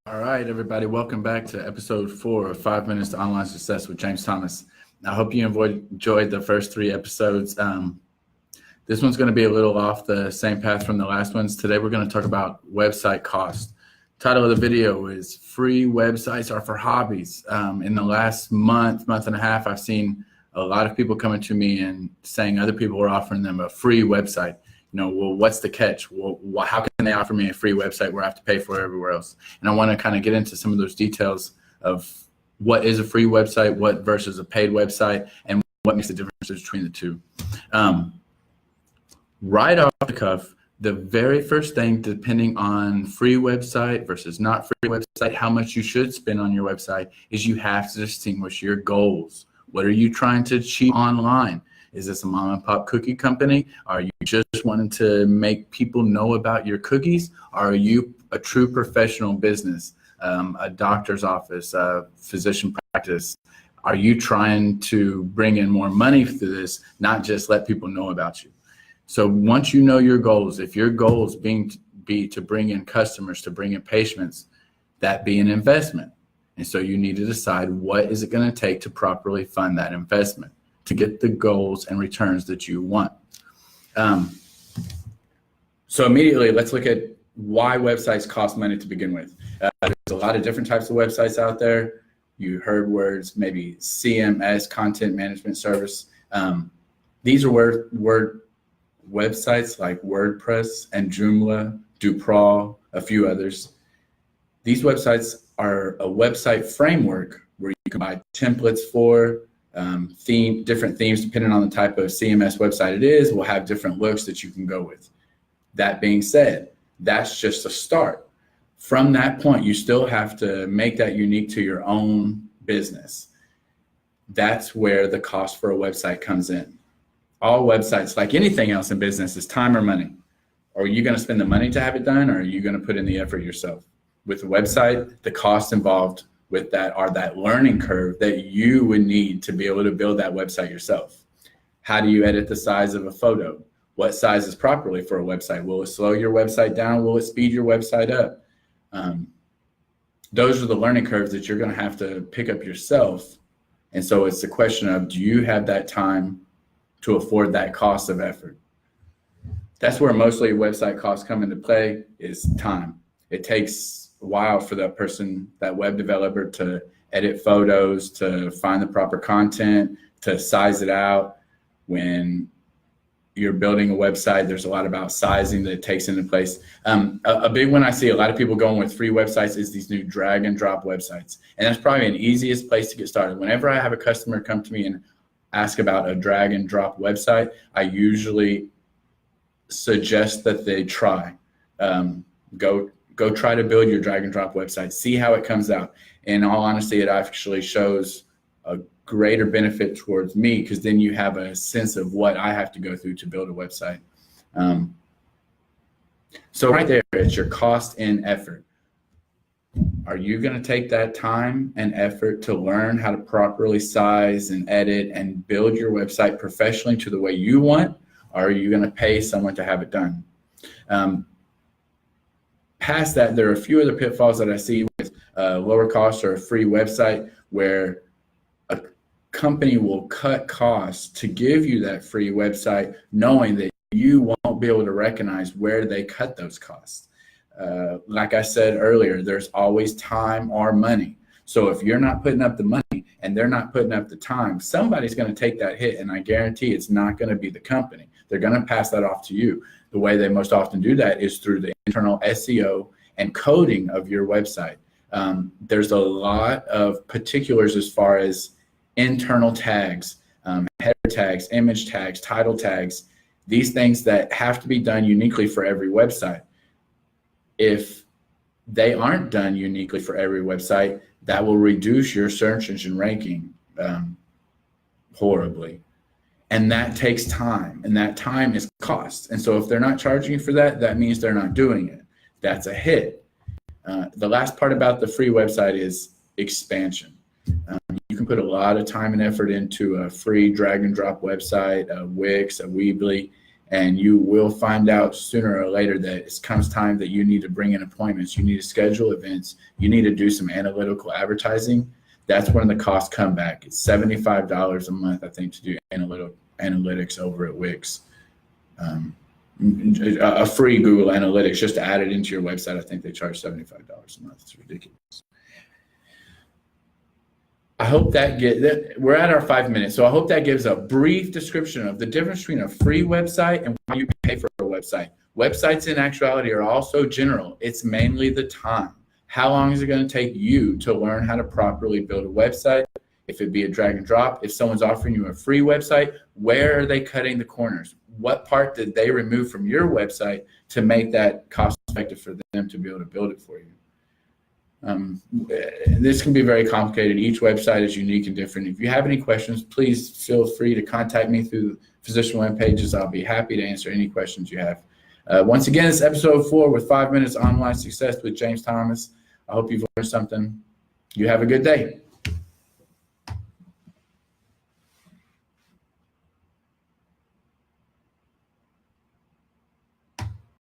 All right, everybody, welcome back to episode 4 of 5 Minutes to Online Success with James Thomas. I hope you enjoyed the first 3 episodes. This one's going to be a little off the same path from the last ones. Today, we're going to talk about website cost. Title of the video is Free Websites Are for Hobbies. In the last month and a half, I've seen a lot of people coming to me and saying other people are offering them a free website. Well, what's the catch? Well, how can they offer me a free website where I have to pay for it everywhere else? And I want to kind of get into some of those details of what is a free website, what versus a paid website, and what makes the differences between the two. Right off the cuff, the very first thing, depending on free website versus not free website, how much you should spend on your website, is you have to distinguish your goals. What are you trying to achieve online? Is this a mom and pop cookie company? Are you just wanting to make people know about your cookies? Are you a true professional business, a doctor's office, a physician practice? Are you trying to bring in more money through this, not just let people know about you? So once you know your goals, if your goals be to bring in customers, to bring in patients, that be an investment. And so you need to decide what is it going to take to properly fund that investment to get the goals and returns that you want. So immediately, let's look at why websites cost money to begin with. There's a lot of different types of websites out there. You heard words, maybe CMS, content management service. These are word websites like WordPress and Joomla, Duprol, a few others. These websites are a website framework where you can buy templates for different themes, depending on the type of CMS website it is, will have different looks that you can go with. That being said, that's just a start. From that point, you still have to make that unique to your own business. That's where the cost for a website comes in. All websites, like anything else in business, is time or money. Are you going to spend the money to have it done, or are you going to put in the effort yourself? With a website, the cost involved with that are that learning curve that you would need to be able to build that website yourself. How do you edit the size of a photo? What size is properly for a website? Will it slow your website down? Will it speed your website up? Those are the learning curves that you're going to have to pick up yourself. And so it's a question of, do you have that time to afford that cost of effort? That's where mostly website costs come into play, is time. It takes a while for that person, that web developer, to edit photos, to find the proper content, to size it out. When you're building a website, there's a lot about sizing that takes into place. A big one I see a lot of people going with free websites is these new drag and drop websites. And that's probably an easiest place to get started. Whenever I have a customer come to me and ask about a drag and drop website, I usually suggest that they try. Go try to build your drag and drop website. See how it comes out. In all honesty, it actually shows a greater benefit towards me, because then you have a sense of what I have to go through to build a website. So right there, it's your cost and effort. Are you going to take that time and effort to learn how to properly size and edit and build your website professionally to the way you want? Or are you going to pay someone to have it done? Past that, there are a few other pitfalls that I see with lower cost or a free website, where a company will cut costs to give you that free website, knowing that you won't be able to recognize where they cut those costs. Like I said earlier, there's always time or money. So if you're not putting up the money and they're not putting up the time, somebody's going to take that hit, and I guarantee it's not going to be the company. They're going to pass that off to you. The way they most often do that is through the internal SEO and coding of your website. There's a lot of particulars as far as internal tags, header tags, image tags, title tags, these things that have to be done uniquely for every website. If they aren't done uniquely for every website, that will reduce your search engine ranking horribly. And that takes time, and that time is cost. And so if they're not charging you for that, that means they're not doing it. That's a hit. The last part about the free website is expansion. You can put a lot of time and effort into a free drag and drop website, a Wix, a Weebly, And you will find out sooner or later that it comes time that you need to bring in appointments, you need to schedule events, you need to do some analytical advertising. That's when the costs come back. It's $75 a month, I think, to do analytics over at Wix. A free Google Analytics, just to add it into your website, I think they charge $75 a month. It's ridiculous. I hope we're at our 5 minutes, so I hope that gives a brief description of the difference between a free website and why you pay for a website. Websites in actuality are also general. It's mainly the time. How long is it going to take you to learn how to properly build a website? If it be a drag and drop, if someone's offering you a free website, where are they cutting the corners? What part did they remove from your website to make that cost effective for them to be able to build it for you? This can be very complicated. Each website is unique and different. If you have any questions, please feel free to contact me through Physician WebPages. I'll be happy to answer any questions you have. Once again, it's episode 4 with 5 minutes online success with James Thomas. I hope you've learned something. You have a good day.